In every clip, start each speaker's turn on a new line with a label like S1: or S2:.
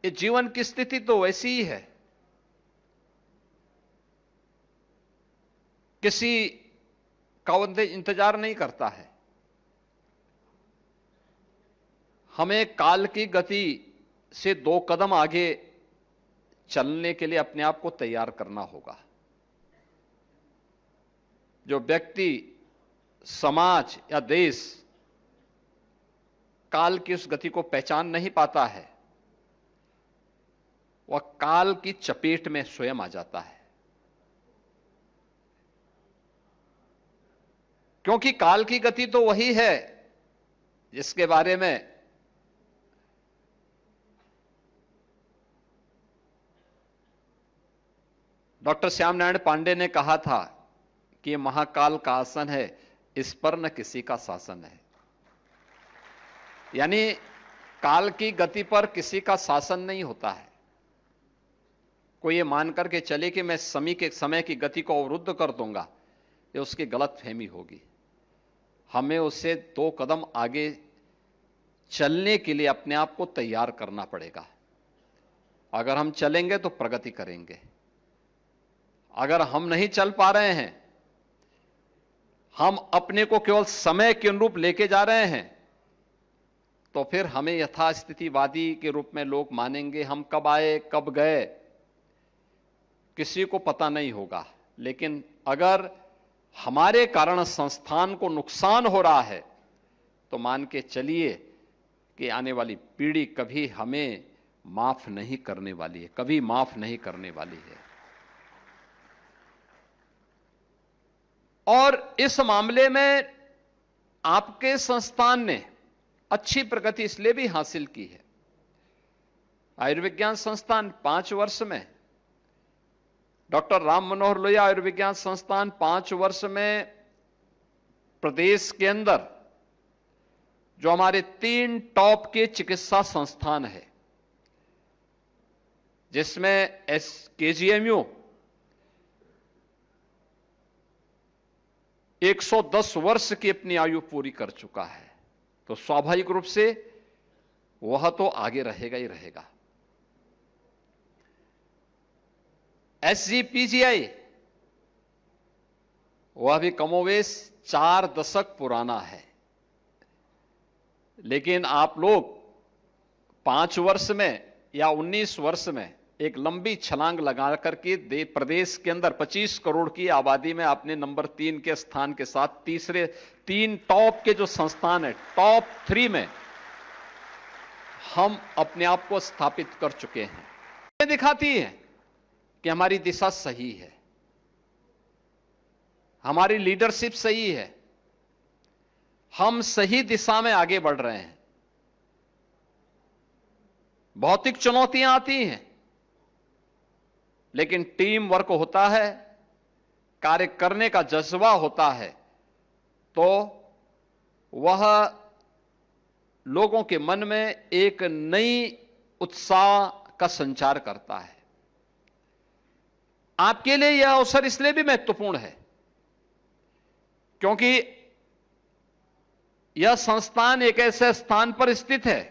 S1: ये जीवन की स्थिति तो वैसी ही है। किसी का इंतजार नहीं करता है। हमें काल की गति से 2 कदम आगे चलने के लिए अपने आप को तैयार करना होगा। जो व्यक्ति, समाज या देश काल की उस गति को पहचान नहीं पाता है, वह काल की चपेट में स्वयं आ जाता है। क्योंकि काल की गति तो वही है जिसके बारे में डॉक्टर श्याम नारायण पांडे ने कहा था कि यह महाकाल का आसन है, इस पर न किसी का शासन है। यानी काल की गति पर किसी का शासन नहीं होता है। कोई ये मान करके चले कि मैं समय की गति को अवरुद्ध कर दूंगा, ये उसकी गलत फहमी होगी। हमें उससे 2 कदम आगे चलने के लिए अपने आप को तैयार करना पड़ेगा। अगर हम चलेंगे तो प्रगति करेंगे। अगर हम नहीं चल पा रहे हैं, हम अपने को केवल समय के अनुरूप लेके जा रहे हैं, तो फिर हमें यथास्थितिवादी के रूप में लोग मानेंगे। हम कब आए कब गए किसी को पता नहीं होगा। लेकिन अगर हमारे कारण संस्थान को नुकसान हो रहा है तो मान के चलिए कि आने वाली पीढ़ी कभी हमें माफ नहीं करने वाली है, कभी माफ नहीं करने वाली है। और इस मामले में आपके संस्थान ने अच्छी प्रगति इसलिए भी हासिल की है। आयुर्विज्ञान संस्थान 5 वर्ष में, डॉक्टर राम मनोहर लोहिया आयुर्विज्ञान संस्थान 5 वर्ष में प्रदेश के अंदर जो हमारे 3 टॉप के चिकित्सा संस्थान है, जिसमें केजीएमयू 110 वर्ष की अपनी आयु पूरी कर चुका है, तो स्वाभाविक रूप से वह तो आगे रहेगा ही रहेगा। एसजीपीजीआई वह भी कमोवेश 4 दशक पुराना है, लेकिन आप लोग 5 वर्ष में या 19 वर्ष में एक लंबी छलांग लगा करके प्रदेश के अंदर 25 करोड़ की आबादी में आपने नंबर 3 के स्थान के साथ तीसरे 3 टॉप के जो संस्थान है, टॉप 3 में हम अपने आप को स्थापित कर चुके हैं। ये दिखाती है कि हमारी दिशा सही है, हमारी लीडरशिप सही है, हम सही दिशा में आगे बढ़ रहे हैं। भौतिक चुनौतियां आती हैं, लेकिन टीम वर्क होता है, कार्य करने का जज्बा होता है, तो वह लोगों के मन में एक नई उत्साह का संचार करता है। आपके लिए यह अवसर इसलिए भी महत्वपूर्ण है क्योंकि यह संस्थान एक ऐसे स्थान पर स्थित है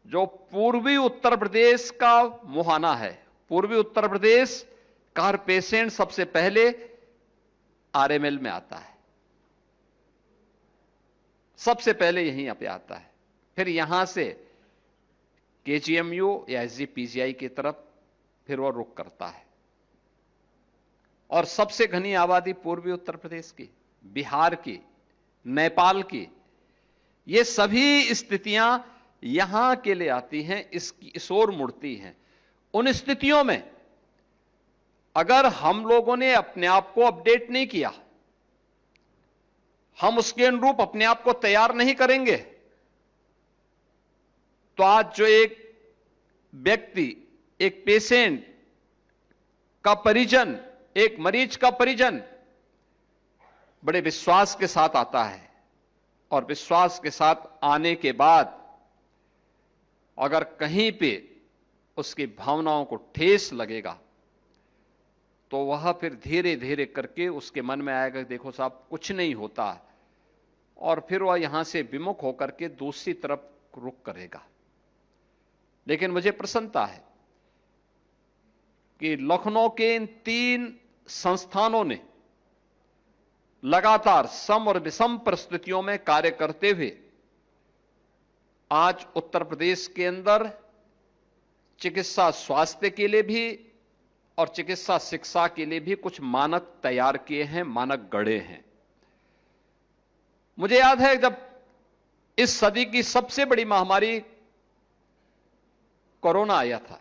S1: जो पूर्वी उत्तर प्रदेश का मुहाना है। पूर्वी उत्तर प्रदेश का हर पेशेंट सबसे पहले आरएमएल में आता है, सबसे पहले यहीं पे आता है, फिर यहां से केजीएमयू या एसजीपीजीआई की तरफ फिर वह रुख करता है। और सबसे घनी आबादी पूर्वी उत्तर प्रदेश की, बिहार की, नेपाल की, ये सभी स्थितियां यहां के लिए आती हैं, इस ओर मुड़ती हैं। उन स्थितियों में अगर हम लोगों ने अपने आप को अपडेट नहीं किया, हम उसके अनुरूप अपने आप को तैयार नहीं करेंगे, तो आज जो एक व्यक्ति, एक पेशेंट का परिजन, एक मरीज का परिजन बड़े विश्वास के साथ आता है, और विश्वास के साथ आने के बाद अगर कहीं पे उसकी भावनाओं को ठेस लगेगा, तो वह फिर धीरे धीरे करके उसके मन में आएगा, देखो साहब कुछ नहीं होता, और फिर वह यहां से विमुख होकर के दूसरी तरफ रुख करेगा। लेकिन मुझे प्रसन्नता है कि लखनऊ के इन 3 संस्थानों ने लगातार सम और विषम परिस्थितियों में कार्य करते हुए आज उत्तर प्रदेश के अंदर चिकित्सा स्वास्थ्य के लिए भी और चिकित्सा शिक्षा के लिए भी कुछ मानक तैयार किए हैं, मानक गढ़े हैं। मुझे याद है जब इस सदी की सबसे बड़ी महामारी कोरोना आया था,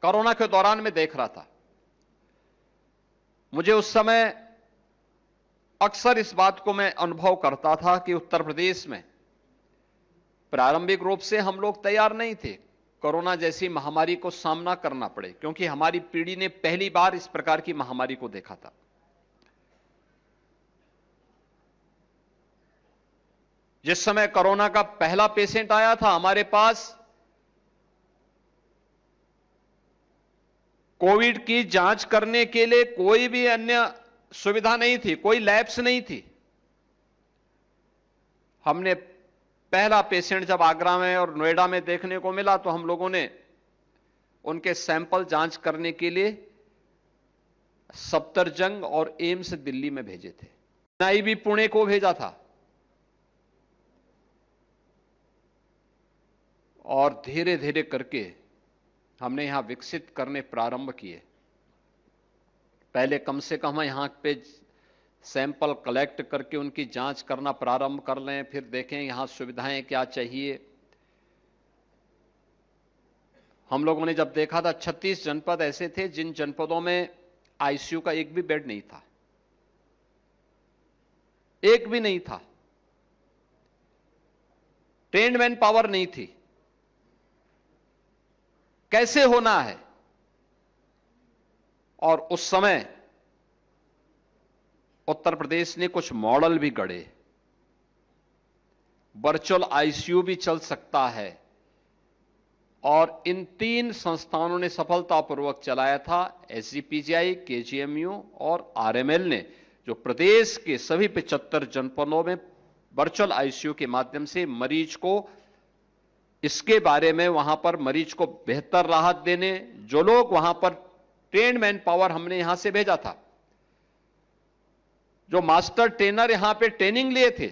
S1: कोरोना के दौरान मैं देख रहा था, मुझे उस समय अक्सर इस बात को मैं अनुभव करता था कि उत्तर प्रदेश में प्रारंभिक रूप से हम लोग तैयार नहीं थे कोरोना जैसी महामारी को सामना करना पड़े, क्योंकि हमारी पीढ़ी ने पहली बार इस प्रकार की महामारी को देखा था। जिस समय कोरोना का पहला पेशेंट आया था हमारे पास, कोविड की जांच करने के लिए कोई भी अन्य सुविधा नहीं थी, कोई लैब्स नहीं थी। हमने पहला पेशेंट जब आगरा में और नोएडा में देखने को मिला तो हम लोगों ने उनके सैंपल जांच करने के लिए सफदरजंग और एम्स दिल्ली में भेजे थे, एनआईवी पुणे को भेजा था। और धीरे धीरे करके हमने यहां विकसित करने प्रारंभ किए। पहले कम से कम यहां पे सैंपल कलेक्ट करके उनकी जांच करना प्रारंभ कर लें, फिर देखें यहां सुविधाएं क्या चाहिए। हम लोगों ने जब देखा था 36 जनपद ऐसे थे जिन जनपदों में आईसीयू का एक भी बेड नहीं था, एक भी नहीं था, ट्रेन्ड मैन पावर नहीं थी। कैसे होना है? और उस समय उत्तर प्रदेश ने कुछ मॉडल भी गढ़े। वर्चुअल आईसीयू भी चल सकता है, और इन 3 संस्थानों ने सफलतापूर्वक चलाया था। एसजीपीजीआई, केजीएमयू और आरएमएल ने, जो प्रदेश के सभी 75 जनपदों में वर्चुअल आईसीयू के माध्यम से मरीज को इसके बारे में वहां पर मरीज को बेहतर राहत देने, जो लोग वहां पर ट्रेन्ड मैन पावर हमने यहां से भेजा था, जो मास्टर ट्रेनर यहां पे ट्रेनिंग लिए थे,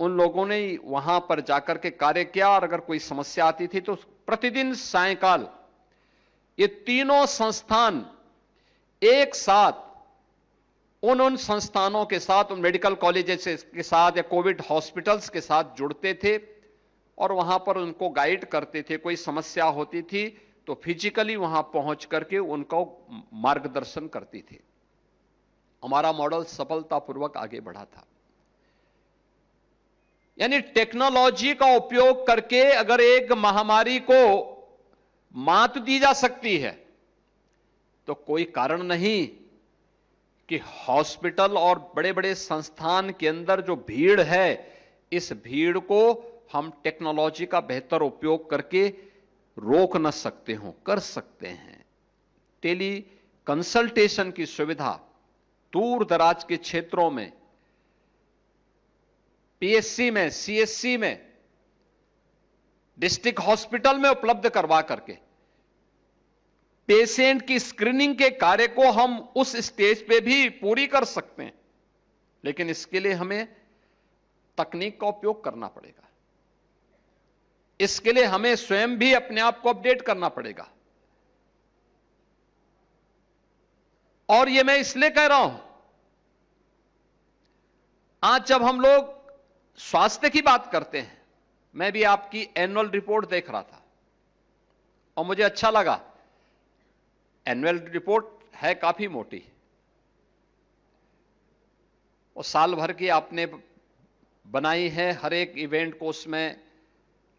S1: उन लोगों ने वहां पर जाकर के कार्य किया। और अगर कोई समस्या आती थी तो प्रतिदिन सायंकाल ये तीनों संस्थान एक साथ उन संस्थानों के साथ, उन मेडिकल कॉलेजेस के साथ या कोविड हॉस्पिटल्स के साथ जुड़ते थे और वहां पर उनको गाइड करते थे। कोई समस्या होती थी तो फिजिकली वहां पहुंच करके उनको मार्गदर्शन करती थी। हमारा मॉडल सफलतापूर्वक आगे बढ़ा था। यानी टेक्नोलॉजी का उपयोग करके अगर एक महामारी को मात दी जा सकती है तो कोई कारण नहीं कि हॉस्पिटल और बड़े बड़े संस्थान के अंदर जो भीड़ है, इस भीड़ को हम टेक्नोलॉजी का बेहतर उपयोग करके रोक न सकते हो, कर सकते हैं। टेली कंसल्टेशन की सुविधा दूर दराज के क्षेत्रों में, पीएचसी में, सीएचसी में, डिस्ट्रिक्ट हॉस्पिटल में उपलब्ध करवा करके पेशेंट की स्क्रीनिंग के कार्य को हम उस स्टेज पे भी पूरी कर सकते हैं। लेकिन इसके लिए हमें तकनीक का उपयोग करना पड़ेगा, इसके लिए हमें स्वयं भी अपने आप को अपडेट करना पड़ेगा। और यह मैं इसलिए कह रहा हूं, आज जब हम लोग स्वास्थ्य की बात करते हैं, मैं भी आपकी एनुअल रिपोर्ट देख रहा था और मुझे अच्छा लगा। एनुअल रिपोर्ट है काफी मोटी, और साल भर की आपने बनाई है, हर एक इवेंट को उसमें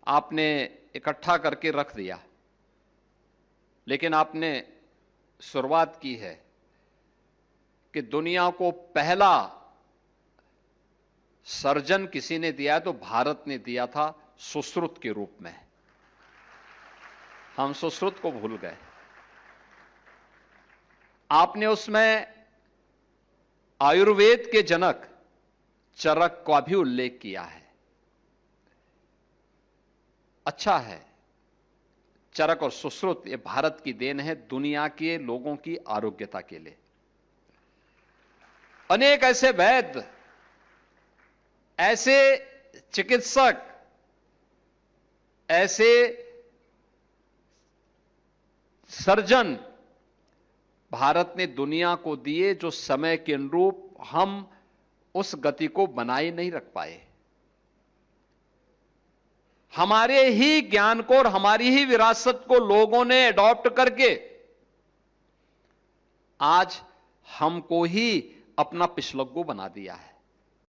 S1: आपने इकट्ठा करके रख दिया। लेकिन आपने शुरुआत की है कि दुनिया को पहला सर्जन किसी ने दिया है तो भारत ने दिया था, सुश्रुत के रूप में। हम सुश्रुत को भूल गए। आपने उसमें आयुर्वेद के जनक चरक का भी उल्लेख किया है। अच्छा है, चरक और सुश्रुत ये भारत की देन है दुनिया के लोगों की आरोग्यता के लिए। अनेक ऐसे वैद्य, ऐसे चिकित्सक, ऐसे सर्जन भारत ने दुनिया को दिए जो समय के अनुरूप हम उस गति को बनाए नहीं रख पाए। हमारे ही ज्ञान को और हमारी ही विरासत को लोगों ने अडॉप्ट करके आज हमको ही अपना पिछलग्गू बना दिया है।